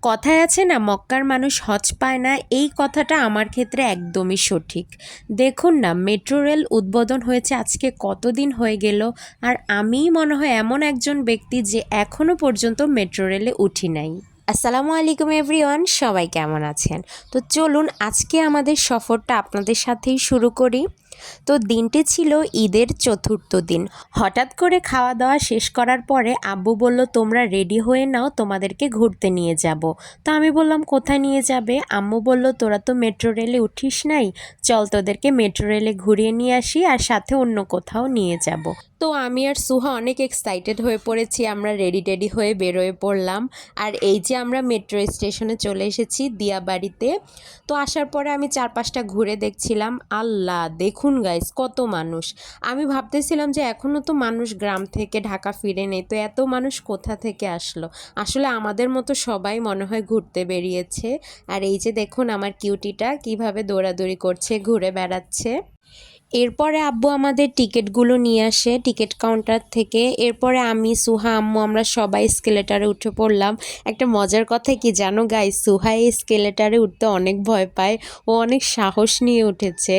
কথায় আছে না, মক্কার মানুষ হজ পায় না, এই কথাটা আমার ক্ষেত্রে একদমই সঠিক। দেখুন না, মেট্রো রেল উদ্বোধন হয়েছে আজকে কতদিন হয়ে গেল, আর আমিই মনে হয় এমন একজন ব্যক্তি যে এখনও পর্যন্ত মেট্রো রেলে উঠি নাই। আসসালামু আলাইকুম এভরিওয়ান, সবাই কেমন আছেন? তো চলুন আজকে আমাদের সফরটা আপনাদের সাথেই শুরু করি। তো দিনটি ছিল ঈদের চতুর্থ দিন। হঠাৎ করে খাওয়া দাওয়া শেষ করার পরে আব্বু বলল, তোমরা রেডি হয়ে নাও, তোমাদেরকে ঘুরতে নিয়ে যাব। তো আমি বললাম, কোথায় নিয়ে যাবে? আম্মু বলল, তোরা তো মেট্রো রেলে উঠিস নাই, চল তোদেরকে মেট্রো রেলে ঘুরিয়ে নিয়ে আসি, আর সাথে অন্য কোথাও নিয়ে যাব। তো আমি আর সুহা অনেক এক্সাইটেড হয়ে পড়েছি, আমরা রেডি হয়ে বেরোয় পড়লাম। আর এই যে আমরা মেট্রো স্টেশনে চলে এসেছি দিয়াবাড়িতে। তো আসার পরে আমি চারপাশটা ঘুরে দেখছিলাম। আল্লাহ, দেখুন গাইস, কত মানুষ! আমি ভাবতেছিলাম যে এখনও তো মানুষ গ্রাম থেকে ঢাকা ফিরে নেই, তো এত মানুষ কোথা থেকে আসলো? আসলে আমাদের মতো সবাই মনে হয় ঘুরতে বেরিয়েছে। আর এই যে দেখুন আমার কিউটিটা কিভাবে দৌড়াদৌড়ি করছে, ঘুরে বেড়াচ্ছে। এরপরে আব্বু আমাদের টিকিটগুলো নিয়ে আসে টিকিট কাউন্টার থেকে। এরপরে আমি, সুহা, আম্মু আমরা সবাই স্কেলেটারে উঠে পড়লাম। একটা মজার কথা কি জানো গাইস, সুহা এই স্কেলেটারে উঠতে অনেক ভয় পায়, ও অনেক সাহস নিয়ে উঠেছে।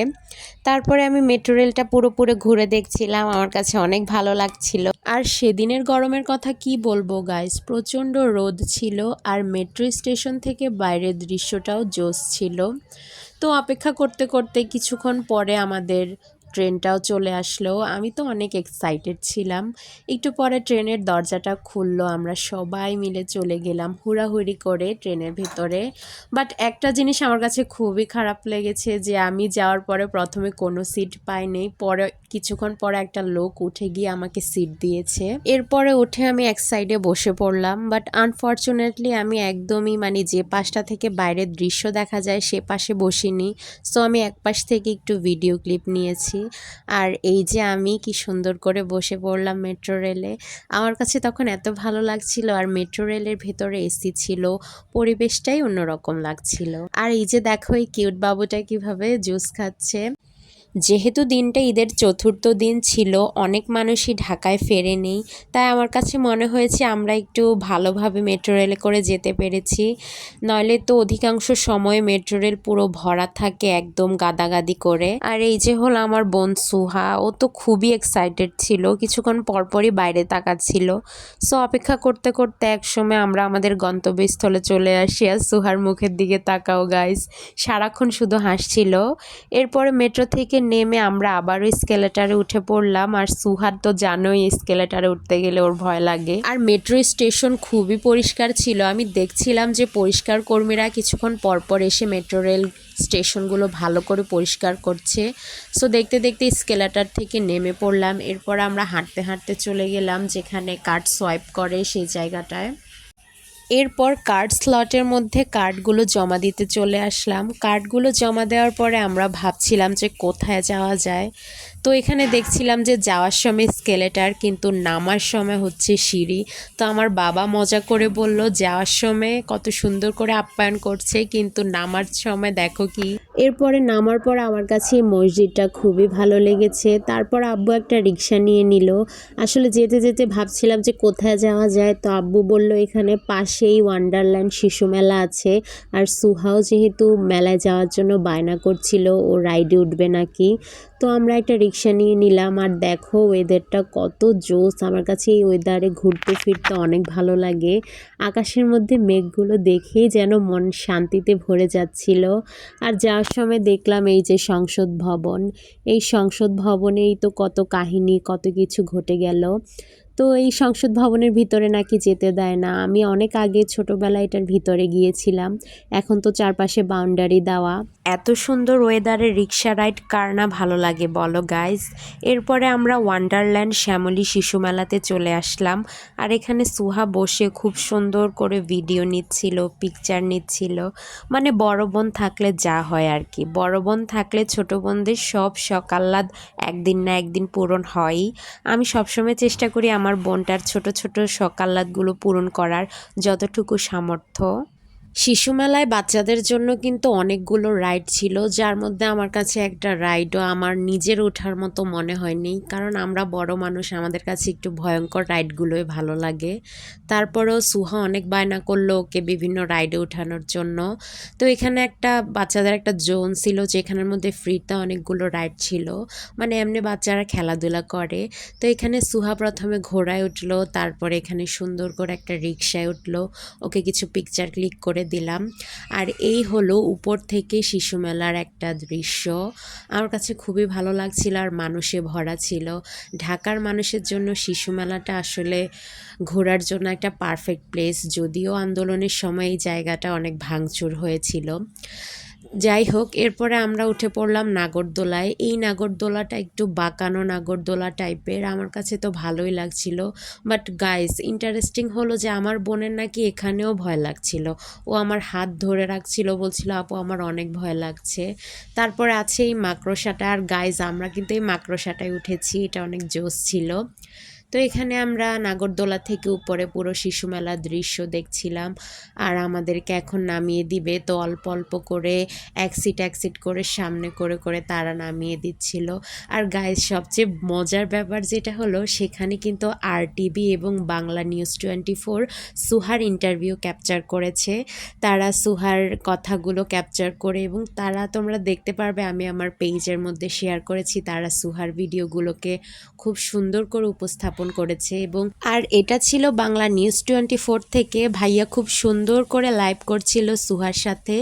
তারপরে আমি মেট্রো রেলটা পুরোপুরি ঘুরে দেখছিলাম, আমার কাছে অনেক ভালো লাগছিল। আর সেদিনের গরমের কথা কি বলবো গাইস, প্রচণ্ড রোদ ছিল, আর মেট্রো স্টেশন থেকে বাইরের দৃশ্যটাও জোস ছিল। তো অপেক্ষা করতে করতে কিছুক্ষণ পরে আমাদের ট্রেনটাও চলে আসলো। আমি তো অনেক এক্সাইটেড ছিলাম। একটু পরে ট্রেনের দরজাটা খুললো, আমরা সবাই মিলে চলে গেলাম হুড়াহুড়ি করে ট্রেনের ভিতরে। বাট একটা জিনিস আমার কাছে খুবই খারাপ লেগেছে, যে আমি যাওয়ার পরে প্রথমে কোনো সিট পাইনি, পরে কিছুক্ষণ পরে একটা লোক উঠে গিয়ে আমাকে সিট দিয়েছে। এরপরে উঠে আমি এক সাইডে বসে পড়লাম। বাট আনফর্চুনেটলি আমি একদমই যে পাশটা থেকে বাইরের দৃশ্য দেখা যায় সে পাশে বসিনি। সো আমি এক পাশ থেকে একটু ভিডিও ক্লিপ নিয়েছি। আর এই যে আমি কি সুন্দর করে বসে পড়লাম মেট্রো রেলে। আমার কাছে তখন এত ভালো লাগছিল, আর মেট্রো রেলের ভেতরে এসি ছিল, পরিবেশটাই অন্যরকম লাগছিল। আর এই যে দেখো এই কিউট বাবুটা কিভাবে জুস খাচ্ছে। যেহেতু দিনটা ঈদের চতুর্থ দিন ছিল, অনেক মানুষই ঢাকায় ফেরেনি, তাই আমার কাছে মনে হয়েছে আমরা একটু ভালোভাবে মেট্রো রেলে করে যেতে পেরেছি। নইলে তো অধিকাংশ সময় মেট্রো রেল পুরো ভরা থাকে একদম গাদাগাদি করে। আর এই যে হলো আমার বোন সুহা, ও তো খুবই এক্সাইটেড ছিল, কিছুক্ষণ পরপরই বাইরে তাকাচ্ছিল। সো অপেক্ষা করতে করতে একসময় আমরা আমাদের গন্তব্যস্থলে চলে আসি। আর সুহার মুখের দিকে তাকাও গাইস, সারাক্ষণ শুধু হাসছিল। এরপরে মেট্রো থেকে নেমে আমরা আবারও স্কেলেটারে উঠে পড়লাম। আর সুহার তো জানোই, স্কেলেটারে উঠতে গেলে ওর ভয় লাগে। আর মেট্রো স্টেশন খুবই পরিষ্কার ছিল, আমি দেখছিলাম যে পরিষ্কার কর্মীরা কিছুক্ষণ পরপর এসে মেট্রো রেল স্টেশনগুলো ভালো করে পরিষ্কার করছে। সো দেখতে দেখতে স্কেলেটার থেকে নেমে পড়লাম। এরপর আমরা হাঁটতে হাঁটতে চলে গেলাম যেখানে কার্ড সোয়াইপ করে সেই জায়গাটায়। এরপর কার্ড স্লটের মধ্যে কার্ডগুলো জমা দিতে চলে আসলাম। কার্ডগুলো জমা দেওয়ার পরে আমরা ভাবছিলাম যে কোথায় যাওয়া যায়। তো এখানে দেখছিলাম যে যাওয়ার সময় স্কেলেটার, কিন্তু নামার সময় হচ্ছে সিঁড়ি। তো আমার বাবা মজা করে বলল, যাওয়ার সময় কত সুন্দর করে আপ্যায়ন করছে, কিন্তু নামার সময় দেখো কি। এরপরে নামার পর আমার কাছে এই মসজিদটা খুবই ভালো লেগেছে। তারপর আব্বু একটা রিক্সা নিয়ে নিল। আসলে যেতে যেতে ভাবছিলাম যে কোথায় যাওয়া যায়, তো আব্বু বলল এখানে পাশেই ওয়ান্ডারল্যান্ড শিশু মেলা আছে। আর সুহাও যেহেতু মেলায় যাওয়ার জন্য বায়না করছিল, ও রাইডে উঠবে নাকি। তো আমরা একটা রিক্সা নিয়ে নিলাম। আর দেখো ওয়েদারটা কত জোস, আমার কাছে এই ওয়েদারে ঘুরতে ফিরতে অনেক ভালো লাগে। আকাশের মধ্যে মেঘগুলো দেখেই যেন মন শান্তিতে ভরে যাচ্ছিল। আর যাওয়ার সময় দেখলাম এই যে সংসদ ভবন, এই সংসদ ভবনেই তো কত কাহিনী, কত কিছু ঘটে গেল। তো এই সংসদ ভবনের ভিতরে নাকি যেতে দেয় না। আমি অনেক আগে ছোটোবেলায় এটার ভিতরে গিয়েছিলাম, এখন তো চারপাশে বাউন্ডারি দেওয়া। এত সুন্দর ওয়েদারে রিক্সা রাইড কার না ভালো লাগে বলো গাইস। এরপরে আমরা ওয়ান্ডারল্যান্ড শ্যামলী শিশু মেলাতে চলে আসলাম। আর এখানে সুহা বসে খুব সুন্দর করে ভিডিও নিচ্ছিল, পিকচার নিচ্ছিল। বড় বোন থাকলে যা হয় আর কি, বড় বোন থাকলে ছোট বোনদের সব শখ আহ্লাদ একদিন না একদিন পূরণ হয়ই। আমি সবসময় চেষ্টা করি আমার বোনটার ছোট ছোট শখ আহ্লাদগুলো পূরণ করার, যতটুকু সামর্থ্য। শিশু মেলায় বাচ্চাদের জন্য কিন্তু অনেকগুলো রাইড ছিল, যার মধ্যে আমার কাছে একটা রাইডও আমার নিজের ওঠার মতো মনে হয়নি, কারণ আমরা বড় মানুষ, আমাদের কাছে একটু ভয়ঙ্কর রাইডগুলোই ভালো লাগে। তারপরেও সুহা অনেক বায়না করলো ওকে বিভিন্ন রাইডে ওঠানোর জন্য। তো এখানে একটা বাচ্চাদের একটা জোন ছিল যেখানের মধ্যে ফ্রিতে অনেকগুলো রাইড ছিল, মানে এমনি বাচ্চারা খেলাধুলা করে। তো এখানে সুহা প্রথমে ঘোড়ায় উঠলো, তারপরে এখানে সুন্দর করে একটা রিক্সায় উঠলো, ওকে কিছু পিকচার ক্লিক করে দিলাম। আর এই হলো উপর থেকে শিশু মেলার একটা দৃশ্য। আমার কাছে খুবই ভালো লাগছিল, আর মানুষে ভরা ছিল। ঢাকার মানুষের জন্য শিশু মেলাটা আসলে ঘোরার জন্য একটা পারফেক্ট প্লেস, যদিও আন্দোলনের সময় এই জায়গাটা অনেক ভাঙচুর হয়েছিল। যাই হোক, এরপরে আমরা উঠে পড়লাম নাগরদোলায়। এই নাগরদোলাটা একটু বাঁকানো নাগরদোলা টাইপের, আমার কাছে তো ভালোই লাগছিল। বাট গাইস, ইন্টারেস্টিং হলো যে আমার বোনের নাকি এখানেও ভয় লাগছিল। ও আমার হাত ধরে রাখছিল, বলছিল আপু আমার অনেক ভয় লাগছে। তারপরে আছে এই মাকড়সাটা, আর গাইস আমরা কিন্তু এই মাকড়সাটায় উঠেছি, এটা অনেক জোশ ছিল। তো এখানে আমরা নাগরদোলা থেকে উপরে পুরো শিশু মেলার দৃশ্য দেখছিলাম। আর আমাদেরকে এখন নামিয়ে দিবে, তো অল্প অল্প করে এক সিট করে সামনে করে করে তারা নামিয়ে দিচ্ছিল। আর গাইস, সবচেয়ে মজার ব্যাপার যেটা হলো, সেখানে কিন্তু RTV এবং বাংলা নিউজ 24 সুহার ইন্টারভিউ ক্যাপচার করেছে। তারা সুহার কথাগুলো ক্যাপচার করে, এবং তারা, তোমরা দেখতে পারবে, আমি আমার পেজের মধ্যে শেয়ার করেছি, তারা সুহার ভিডিওগুলোকে খুব সুন্দর করে উপস্থাপন করেছে। এবং আর এটা ছিল বাংলা নিউজ 24 থেকে, ভাইয়া খুব সুন্দর করে লাইভ করছিল সুহার সাথে।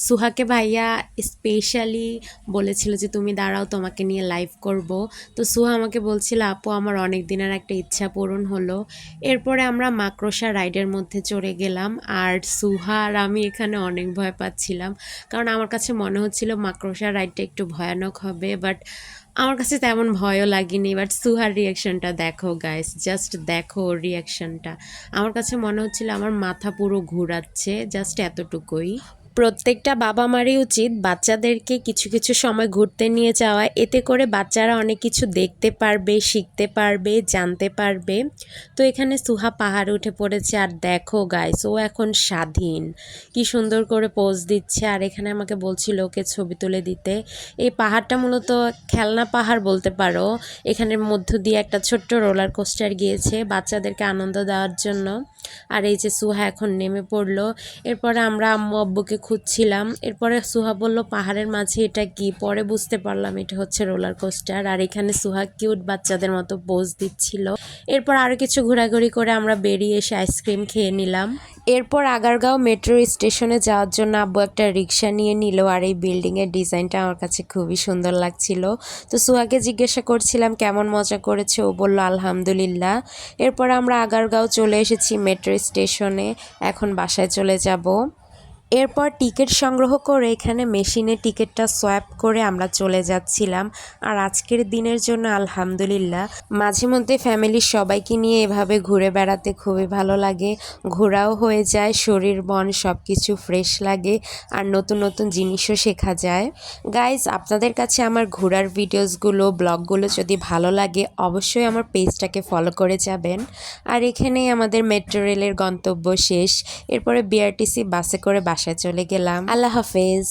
সুহাকে ভাইয়া স্পেশালি বলেছিল যে তুমি দাঁড়াও, তোমাকে নিয়ে লাইভ করব। তো সুহা আমাকে বলছিল আপু আমার অনেক দিনের একটা ইচ্ছা পূরণ হলো। এরপরে আমরা মাকড়সা রাইডের মধ্যে চড়ে গেলাম, আর সুহা আর আমি এখানে অনেক ভয় পাচ্ছিলাম, কারণ আমার কাছে মনে হচ্ছিল মাকড়সা রাইডটা একটু ভয়ানক হবে। বাট আমার কাছে তেমন ভয়ও লাগেনি। বাট সুহার রিয়াকশনটা দেখো গাইস, জাস্ট দেখো ওর রিয়াকশনটা। আমার কাছে মনে হচ্ছিল আমার মাথা পুরো ঘোরাচ্ছে, জাস্ট এতটুকুই। প্রত্যেকটা বাবা মারই উচিত বাচ্চাদেরকে কিছু কিছু সময় ঘুরতে নিয়ে যাওয়া, এতে করে বাচ্চারা অনেক কিছু দেখতে পারবে, শিখতে পারবে, জানতে পারবে। তো এখানে সুহা পাহাড়ে উঠে পড়েছে, আর দেখো গাইস ও এখন স্বাধীন, কি সুন্দর করে পোজ দিচ্ছে। আর এখানে আমাকে বলছিল ওকে ছবি তুলে দিতে। এই পাহাড়টা মূলত খেলনা পাহাড় বলতে পারো, এখানের মধ্য দিয়ে একটা ছোট্ট রোলার কোস্টার গিয়েছে বাচ্চাদেরকে আনন্দ দেওয়ার জন্য। আর এই যে সুহা এখন নেমে পড়লো। এরপরে আমরা আম্মু আব্বুকে খুঁজছিলাম। এরপরে সুহা বলল পাহাড়ের মাঝে এটা কি, পরে বুঝতে পারলাম এটা হচ্ছে রোলার কোস্টার। আর এখানে সুহা কিউট বাচ্চাদের মতো পোজ দিচ্ছিল। এরপর আরও কিছু ঘোরাঘুরি করে আমরা বেরিয়ে এসে আইসক্রিম খেয়ে নিলাম। এরপর আগারগাঁও মেট্রো স্টেশনে যাওয়ার জন্য আব্বু একটা রিক্সা নিয়ে নিল। আর এই বিল্ডিংয়ের ডিজাইনটা আমার কাছে খুবই সুন্দর লাগছিল। তো সুহাকে জিজ্ঞাসা করছিলাম কেমন মজা করেছে, ও বলল আলহামদুলিল্লাহ। এরপর আমরা আগারগাঁও চলে এসেছি মেট্রো স্টেশনে, এখন বাসায় চলে যাব। এরপর টিকিট সংগ্রহ করে এখানে মেশিনে টিকিটটা সোয়াপ করে আমরা চলে যাচ্ছিলাম। আর আজকের দিনের জন্য আলহামদুলিল্লাহ, মাঝে মধ্যে ফ্যামিলির সবাইকে নিয়ে এভাবে ঘুরে বেড়াতে খুবই ভালো লাগে। ঘোরাও হয়ে যায়, শরীর মন সব কিছু ফ্রেশ লাগে, আর নতুন নতুন জিনিসও শেখা যায়। গাইজ, আপনাদের কাছে আমার ঘোরার ভিডিওসগুলো, ব্লগগুলো যদি ভালো লাগে অবশ্যই আমার পেজটাকে ফলো করে যাবেন। আর এখানেই আমাদের মেট্রো রেলের গন্তব্য শেষ। এরপরে BRTC বাসে করে বাসায় চলে গেলাম। আল্লাহ হাফেজ।